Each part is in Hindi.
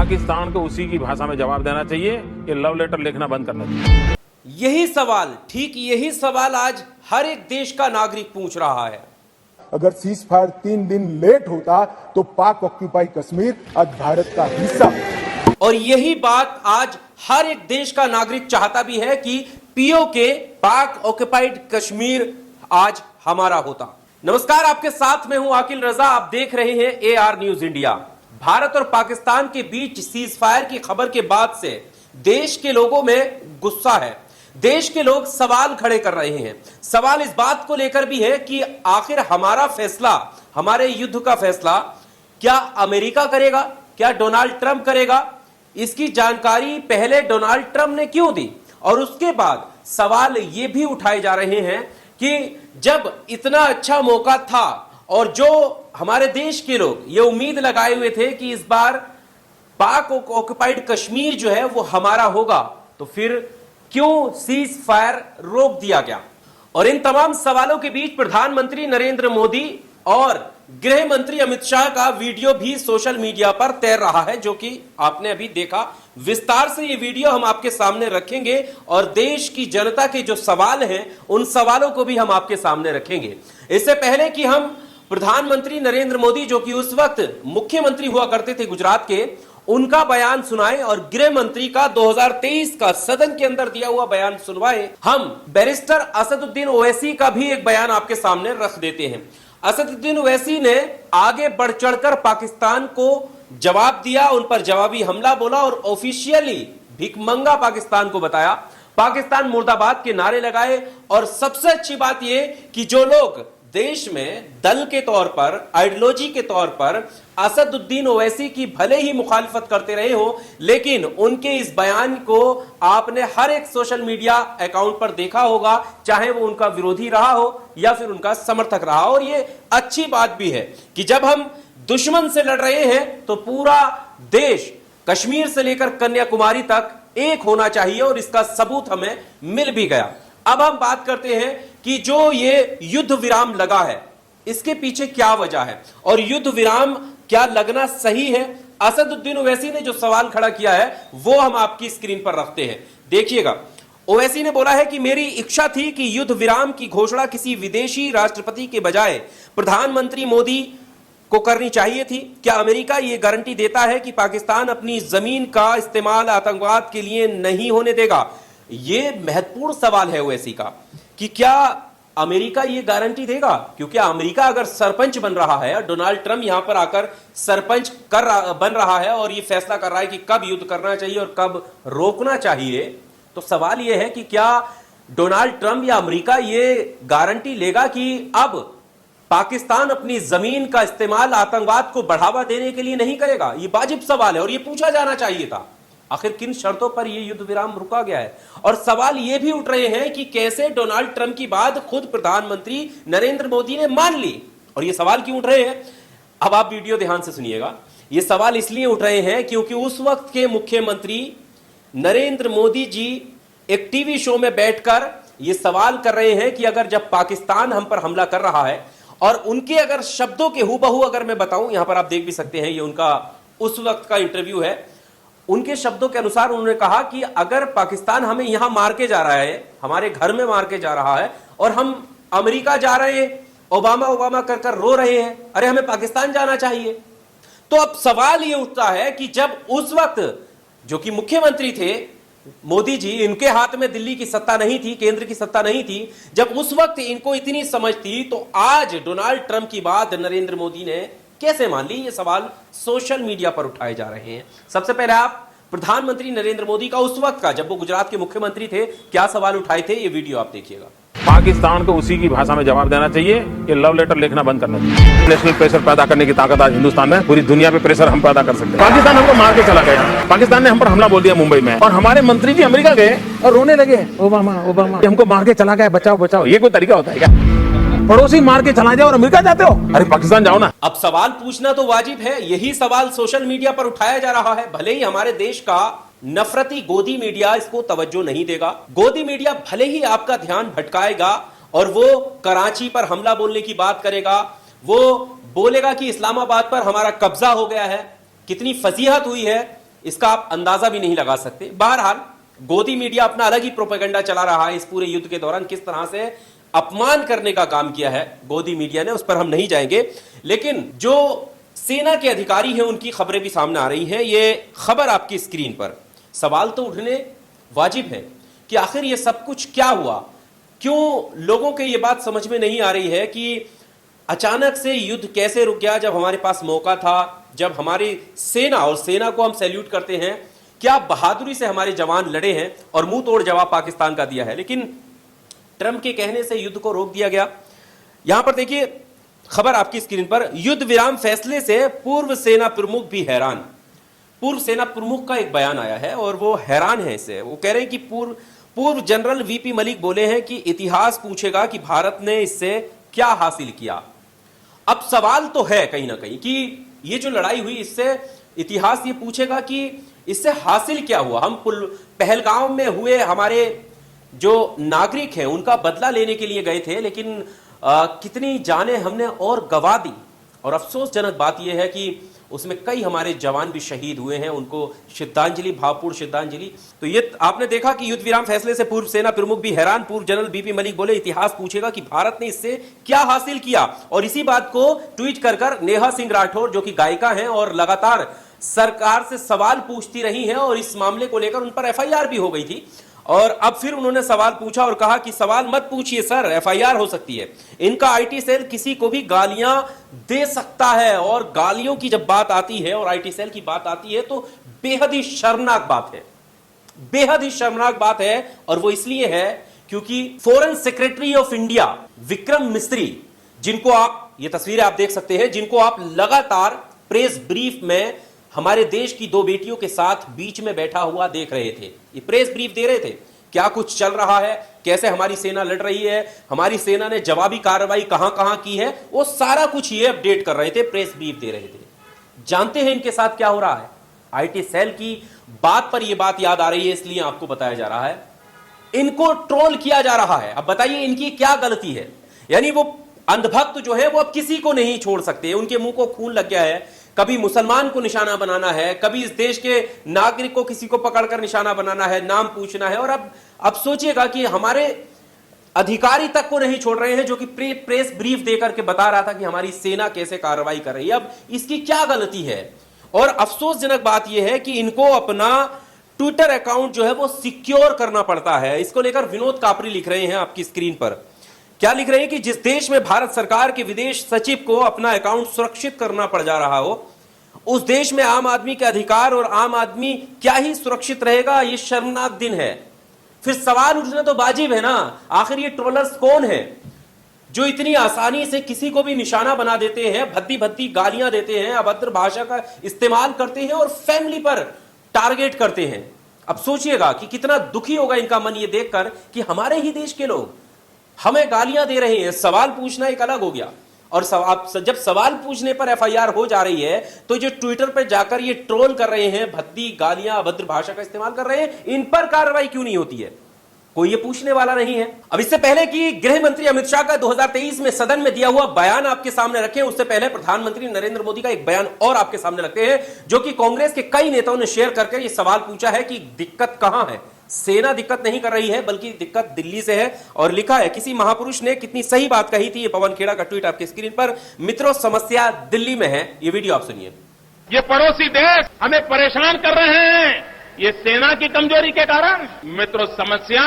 पाकिस्तान को उसी की भाषा में जवाब देना चाहिए कि लव लेटर लिखना बंद करना चाहिए। यही सवाल, ठीक यही सवाल आज हर एक देश का नागरिक पूछ रहा है। अगर सीज फायर 3 दिन लेट होता तो पाक ऑक्यूपाई कश्मीर आज भारत का हिस्सा होता। और यही बात आज हर एक देश का नागरिक चाहता भी है कि पीओके पाक ऑक्यूपाइड कश्मीर आज हमारा होता। नमस्कार, आपके साथ में हूं आकिल रजा। आप देख रहे हैं एआर न्यूज इंडिया। भारत और पाकिस्तान के बीच सीज फायर की खबर के बाद से देश के लोगों में गुस्सा है। देश के लोग सवाल खड़े कर रहे हैं। सवाल इस बात को लेकर भी है कि आखिर हमारा फैसला, हमारे युद्ध का फैसला क्या अमेरिका करेगा, क्या डोनाल्ड ट्रंप करेगा? इसकी जानकारी पहले डोनाल्ड ट्रंप ने क्यों दी? और उसके बाद सवाल ये भी उठाए जा रहे हैं कि जब इतना अच्छा मौका था और जो हमारे देश के लोग ये उम्मीद लगाए हुए थे कि इस बार पाक ऑक्युपाइड कश्मीर जो है वो हमारा होगा, तो फिर क्यों सीज फायर रोक दिया गया? और इन तमाम सवालों के बीच प्रधानमंत्री नरेंद्र मोदी और गृह मंत्री अमित शाह का वीडियो भी सोशल मीडिया पर तैर रहा है, जो कि आपने अभी देखा। विस्तार से ये वीडियो हम आपके सामने रखेंगे और देश की जनता के जो सवाल हैं उन सवालों को भी हम आपके सामने रखेंगे। इससे पहले कि हम प्रधानमंत्री नरेंद्र मोदी, जो कि उस वक्त मुख्यमंत्री हुआ करते थे गुजरात के, उनका बयान सुनाए और गृह मंत्री का 2023 का सदन के अंदर दिया हुआ बयान सुनवाए, हम बैरिस्टर असदुद्दीन ओवैसी का भी एक बयान आपके सामने रख देते हैं। असदुद्दीन ओवैसी ने आगे बढ़ चढ़कर पाकिस्तान को जवाब दिया, उन पर जवाबी हमला बोला और ऑफिशियली भिखमंगा पाकिस्तान को बताया, पाकिस्तान मुर्दाबाद के नारे लगाए। और सबसे अच्छी बात यह कि जो लोग देश में दल के तौर पर, आइडियोलॉजी के तौर पर असदुद्दीन ओवैसी की भले ही मुखालिफत करते रहे हो, लेकिन उनके इस बयान को आपने हर एक सोशल मीडिया अकाउंट पर देखा होगा, चाहे वो उनका विरोधी रहा हो या फिर उनका समर्थक रहा हो। और ये अच्छी बात भी है कि जब हम दुश्मन से लड़ रहे हैं तो पूरा देश कश्मीर से लेकर कन्याकुमारी तक एक होना चाहिए, और इसका सबूत हमें मिल भी गया। अब हम बात करते हैं कि जो ये युद्ध विराम लगा है इसके पीछे क्या वजह है और युद्ध विराम क्या लगना सही है। असदुद्दीन ओवैसी ने जो सवाल खड़ा किया है वो हम आपकी स्क्रीन पर रखते हैं, देखिएगा। ओवैसी ने बोला है कि मेरी इच्छा थी कि युद्ध विराम की घोषणा किसी विदेशी राष्ट्रपति के बजाय प्रधानमंत्री मोदी को करनी चाहिए थी। क्या अमेरिका ये गारंटी देता है कि पाकिस्तान अपनी जमीन का इस्तेमाल आतंकवाद के लिए नहीं होने देगा? ये महत्वपूर्ण सवाल है ओवैसी का कि क्या अमेरिका ये गारंटी देगा? क्योंकि अमेरिका अगर सरपंच बन रहा है, डोनाल्ड ट्रंप यहां पर आकर सरपंच बन रहा है और ये फैसला कर रहा है कि कब युद्ध करना चाहिए और कब रोकना चाहिए, तो सवाल यह है कि क्या डोनाल्ड ट्रंप या अमेरिका ये गारंटी लेगा कि अब पाकिस्तान अपनी जमीन का इस्तेमाल आतंकवाद को बढ़ावा देने के लिए नहीं करेगा? ये वाजिब सवाल है और ये पूछा जाना चाहिए था। आखिर किन शर्तों पर यह युद्ध विराम रुका गया है? और सवाल यह भी उठ रहे हैं कि कैसे डोनाल्ड ट्रंप की बात खुद प्रधानमंत्री नरेंद्र मोदी ने मान ली। और ये सवाल क्यों उठ रहे हैं, अब आप वीडियो ध्यान से सुनिएगा। ये सवाल इसलिए उठ रहे हैं क्योंकि उस वक्त के मुख्यमंत्री नरेंद्र मोदी जी एक टीवी शो में बैठकर ये सवाल कर रहे हैं कि अगर जब पाकिस्तान हम पर हमला कर रहा है, और उनके अगर शब्दों के हूबहू अगर मैं बताऊं, यहां पर आप देख भी सकते हैं, ये उनका उस वक्त का इंटरव्यू है। उनके शब्दों के अनुसार उन्होंने कहा कि अगर पाकिस्तान हमें यहां मार के जा रहा है, हमारे घर में मार के जा रहा है, और हम अमेरिका जा रहे हैं, ओबामा कर कर रो रहे हैं, अरे हमें पाकिस्तान जाना चाहिए। तो अब सवाल यह उठता है कि जब उस वक्त जो कि मुख्यमंत्री थे मोदी जी, इनके हाथ में दिल्ली की सत्ता नहीं थी, केंद्र की सत्ता नहीं थी, जब उस वक्त इनको इतनी समझ थी, तो आज डोनाल्ड ट्रंप की बात नरेंद्र मोदी ने कैसे मान ली? ये सवाल सोशल मीडिया पर उठाए जा रहे हैं। सबसे पहले आप प्रधानमंत्री नरेंद्र मोदी का उस वक्त का, जब वो गुजरात के मुख्यमंत्री थे, क्या सवाल उठाए थे, ये वीडियो आप देखिएगा। पाकिस्तान को उसी की भाषा में जवाब देना चाहिए कि लव लेटर लिखना बंद करना चाहिए। नेशनल प्रेशर पैदा करने की ताकत आज हिंदुस्तान में, पूरी दुनिया पे प्रेशर हम पैदा कर सकते हैं। पाकिस्तान हमको मार के चला गया, पाकिस्तान ने हम पर हमला बोल दिया मुंबई में, और हमारे मंत्री जी अमेरिका गए और रोने लगे, ओबामा हमको मार के चला गया, बचाओ बचाओ। ये कोई तरीका होता है क्या? पड़ोसी मार के चला जाओ और अमेरिका जाते हो? अरे पाकिस्तान जाओ ना। अब सवाल पूछना तो वाजिब है, यही सवाल सोशल मीडिया पर उठाया जा रहा है। भले ही हमारे देश का नफरती गोदी मीडिया इसको तवज्जो नहीं देगा, गोदी मीडिया भले ही आपका ध्यान भटकाएगा और वो कराची पर हमला बोलने की बात करेगा, वो बोलेगा कि इस्लामाबाद पर हमारा कब्जा हो गया है, कितनी फजीहत हुई है, इसका आप अंदाजा भी नहीं लगा सकते। बहरहाल गोदी मीडिया अपना अलग ही प्रोपेगेंडा चला रहा है इस पूरे युद्ध के दौरान, किस तरह से अपमान करने का काम किया है गोदी मीडिया ने, उस पर हम नहीं जाएंगे। लेकिन जो सेना के अधिकारी हैं उनकी खबरें भी सामने आ रही हैं। ये खबर आपकी स्क्रीन पर, सवाल तो उठने वाजिब है कि आखिर ये सब कुछ क्या हुआ, क्यों लोगों के ये बात समझ में नहीं आ रही है कि अचानक से युद्ध कैसे रुक गया जब हमारे पास मौका था, जब हमारी सेना, और सेना को हम सैल्यूट करते हैं, क्या बहादुरी से हमारे जवान लड़े हैं और मुंह तोड़ जवाब पाकिस्तान का दिया है, लेकिन ट्रंप के कहने से युद्ध को रोक दिया गया। यहां पर देखिए खबर आपकी स्क्रीन पर, युद्ध विराम फैसले से पूर्व सेना प्रमुख भी हैरान। पूर्व सेना प्रमुख का एक बयान आया है और वो हैरान है इससे। वो कह रहे हैं कि पूर्व जनरल वीपी मलिक बोले हैं कि इतिहास पूछेगा कि भारत ने इससे क्या हासिल किया। अब सवाल तो है कहीं ना कहीं कि ये जो लड़ाई हुई इससे इतिहास ये पूछेगा कि इससे हासिल क्या हुआ। हम पहलगाम में हुए हमारे जो नागरिक हैं उनका बदला लेने के लिए गए थे, लेकिन कितनी जानें हमने और गवा दी। और अफसोसजनक बात यह है कि उसमें कई हमारे जवान भी शहीद हुए हैं, उनको श्रद्धांजलि, भावपूर्ण श्रद्धांजलि। तो ये आपने देखा कि युद्ध विराम फैसले से पूर्व सेना प्रमुख भी हैरान। पूर्व जनरल बीपी मलिक बोले इतिहास पूछेगा कि भारत ने इससे क्या हासिल किया। और इसी बात को ट्वीट कर नेहा सिंह राठौर जो कि गायिका हैं और लगातार सरकार से सवाल पूछती रही हैं और इस मामले को लेकर उन पर एफआईआर भी हो गई थी, और अब फिर उन्होंने सवाल पूछा और कहा कि सवाल मत पूछिए सर, एफआईआर हो सकती है। इनका आईटी सेल किसी को भी गालियां दे सकता है, और गालियों की जब बात आती है और आईटी सेल की बात आती है तो बेहद ही शर्मनाक बात है, बेहद ही शर्मनाक बात है। और वो इसलिए है क्योंकि foreign secretary of India Vikram Misri, जिनको आप, ये तस्वीरें आप देख सकते हैं, जिनको आप लगातार प्रेस ब्रीफ में हमारे देश की दो बेटियों के साथ बीच में बैठा हुआ देख रहे थे, ये प्रेस ब्रीफ दे रहे थे, क्या कुछ चल रहा है, कैसे हमारी सेना लड़ रही है, हमारी सेना ने जवाबी कार्रवाई कहां कहां की है, वो सारा कुछ ये अपडेट कर रहे थे, प्रेस ब्रीफ दे रहे थे। जानते हैं इनके साथ क्या हो रहा है? आईटी सेल की बात पर यह बात याद आ रही है इसलिए आपको बताया जा रहा है। इनको ट्रोल किया जा रहा है। अब बताइए इनकी क्या गलती है? यानी वो अंधभक्त जो है वो अब किसी को नहीं छोड़ सकते, उनके मुंह को खून लग गया है। कभी मुसलमान को निशाना बनाना है, कभी इस देश के नागरिक को किसी को पकड़कर निशाना बनाना है, नाम पूछना है। और अब सोचिएगा कि हमारे अधिकारी तक को नहीं छोड़ रहे हैं जो कि प्रेस ब्रीफ देकर के बता रहा था कि हमारी सेना कैसे कार्रवाई कर रही है। अब इसकी क्या गलती है? और अफसोसजनक बात यह है कि इनको अपना ट्विटर अकाउंट जो है वो सिक्योर करना पड़ता है। इसको लेकर विनोद कापरी लिख रहे हैं आपकी स्क्रीन पर, क्या लिख रहे हैं कि जिस देश में भारत सरकार के विदेश सचिव को अपना अकाउंट सुरक्षित करना पड़ जा रहा हो, उस देश में आम आदमी के अधिकार और आम आदमी क्या ही सुरक्षित रहेगा? ये शर्मनाक दिन है। फिर सवाल उठना तो वाजिब है ना, आखिर ये ट्रोलर्स कौन है जो इतनी आसानी से किसी को भी निशाना बना देते हैं, भद्दी भद्दी गालियां देते हैं, अभद्र भाषा का इस्तेमाल करते हैं और फैमिली पर टारगेट करते हैं। अब सोचिएगा कि कितना दुखी होगा इनका मन ये देखकर कि हमारे ही देश के लोग हमें गालियां दे रहे हैं। सवाल पूछना एक अलग हो गया, और जब सवाल पूछने पर एफआईआर हो जा रही है तो जो ट्विटर पर जाकर ये ट्रोल कर रहे हैं, भद्दी गालियां, अभद्र भाषा का इस्तेमाल कर रहे हैं, इन पर कार्रवाई क्यों नहीं होती है? कोई ये पूछने वाला नहीं है। अब इससे पहले कि गृह मंत्री अमित शाह का 2023 में सदन में दिया हुआ बयान आपके सामने रखें, उससे पहले प्रधानमंत्री नरेंद्र मोदी का एक बयान और आपके सामने रखते हैं, जो कि कांग्रेस के कई नेताओं ने शेयर करके ये सवाल पूछा है कि दिक्कत कहां है? सेना दिक्कत नहीं कर रही है, बल्कि दिक्कत दिल्ली से है। और लिखा है, किसी महापुरुष ने कितनी सही बात कही थी। ये पवन खेड़ा का ट्वीट आपकी स्क्रीन पर। मित्रों, समस्या दिल्ली में है। ये वीडियो आप सुनिए। ये पड़ोसी देश हमें परेशान कर रहे हैं, ये सेना की कमजोरी के कारण। मित्रों, समस्या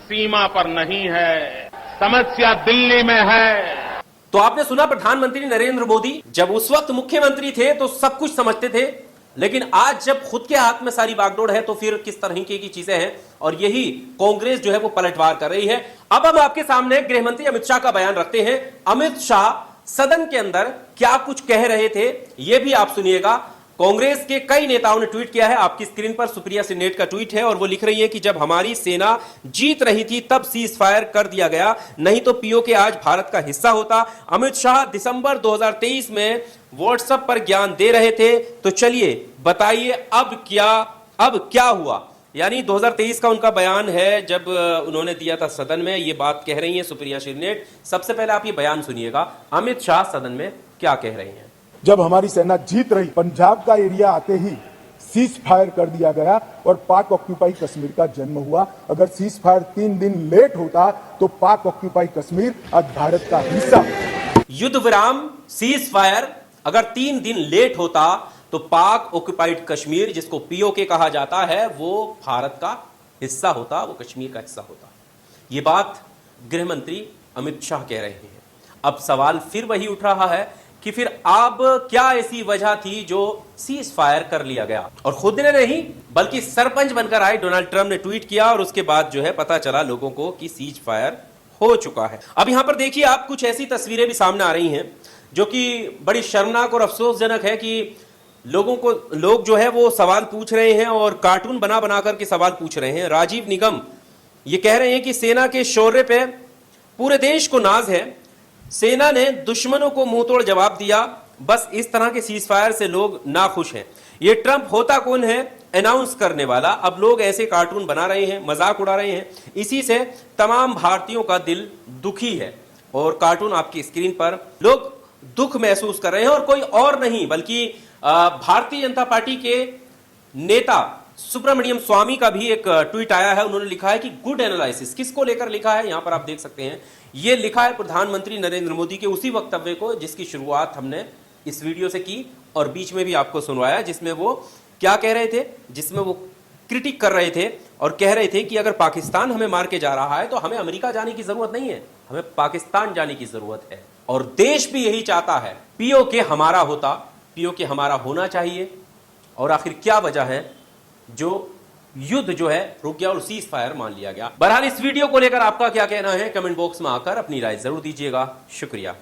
सीमा पर नहीं है, समस्या दिल्ली में है। तो आपने सुना, प्रधानमंत्री नरेंद्र मोदी जब उस वक्त मुख्यमंत्री थे तो सब कुछ समझते थे, लेकिन आज जब खुद के हाथ में सारी बागडोर है तो फिर किस तरह की चीजें हैं। और यही कांग्रेस जो है वो पलटवार कर रही है। अब हम आपके सामने गृह मंत्री अमित शाह का बयान रखते हैं। अमित शाह सदन के अंदर क्या कुछ कह रहे थे यह भी आप सुनिएगा। कांग्रेस के कई नेताओं ने ट्वीट किया है, आपकी स्क्रीन पर सुप्रिया सिन्नेट का ट्वीट है, और वो लिख रही है कि जब हमारी सेना जीत रही थी तब सीज फायर कर दिया गया, नहीं तो पीओके आज भारत का हिस्सा होता। अमित शाह दिसंबर 2023 में व्हाट्सएप पर ज्ञान दे रहे थे, तो चलिए बताइए अब क्या हुआ। यानी 2023 का उनका बयान है जब उन्होंने दिया था सदन में, ये बात कह रही है सुप्रिया सिन्नेट। सबसे पहले आप ये बयान सुनिएगा, अमित शाह सदन में क्या कह रहे हैं। जब हमारी सेना जीत रही, पंजाब का एरिया आते ही सीज फायर कर दिया गया और पाक ऑक्यूपाई कश्मीर का जन्म हुआ। अगर सीज फायर 3 दिन लेट होता तो पाक ऑक्यूपाई कश्मीर आज भारत का हिस्सा होता। युद्ध विराम सीज फायर अगर 3 दिन लेट होता तो पाक ऑक्यूपाइड कश्मीर, जिसको पीओके कहा जाता है, वो भारत का हिस्सा होता, वो कश्मीर का हिस्सा होता। ये बात गृह मंत्री अमित शाह कह रहे हैं। अब सवाल फिर वही उठ रहा है कि फिर अब क्या ऐसी वजह थी जो सीज फायर कर लिया गया। और खुद ने नहीं बल्कि सरपंच बनकर आए डोनाल्ड ट्रंप ने ट्वीट किया और उसके बाद जो है पता चला लोगों को कि सीज फायर हो चुका है। अब यहां पर देखिए आप, कुछ ऐसी तस्वीरें भी सामने आ रही हैं जो कि बड़ी शर्मनाक और अफसोसजनक है कि लोग जो है वो सवाल पूछ रहे हैं और कार्टून बना बना करके सवाल पूछ रहे हैं। राजीव निगम ये कह रहे हैं कि सेना के शौर्य पे पूरे देश को नाज है, सेना ने दुश्मनों को मुंहतोड़ जवाब दिया, बस इस तरह के सीज फायर से लोग नाखुश हैं। ये ट्रंप होता कौन है अनाउंस करने वाला। अब लोग ऐसे कार्टून बना रहे हैं, मजाक उड़ा रहे हैं, इसी से तमाम भारतीयों का दिल दुखी है। और कार्टून आपकी स्क्रीन पर लोग दुख महसूस कर रहे हैं और कोई और नहीं बल्कि भारतीय जनता पार्टी के नेता सुब्रमण्यम स्वामी का भी एक ट्वीट आया है। उन्होंने लिखा है कि गुड एनालिसिस, किसको लेकर लिखा है यहां पर आप देख सकते हैं। यह लिखा है प्रधानमंत्री नरेंद्र मोदी के उसी वक्तव्य को जिसकी शुरुआत हमने इस वीडियो से की और बीच में भी आपको सुनवाया, जिसमें वो क्या कह रहे थे, जिसमें वो क्रिटिक कर रहे थे और कह रहे थे कि अगर पाकिस्तान हमें मार के जा रहा है तो हमें अमेरिका जाने की जरूरत नहीं है, हमें पाकिस्तान जाने की जरूरत है। और देश भी यही चाहता है, पीओके हमारा होता, पीओके हमारा होना चाहिए। और आखिर क्या वजह है जो युद्ध जो है रुक गया और सीज फायर मान लिया गया। बहरहाल इस वीडियो को लेकर आपका क्या कहना है कमेंट बॉक्स में आकर अपनी राय जरूर दीजिएगा। शुक्रिया।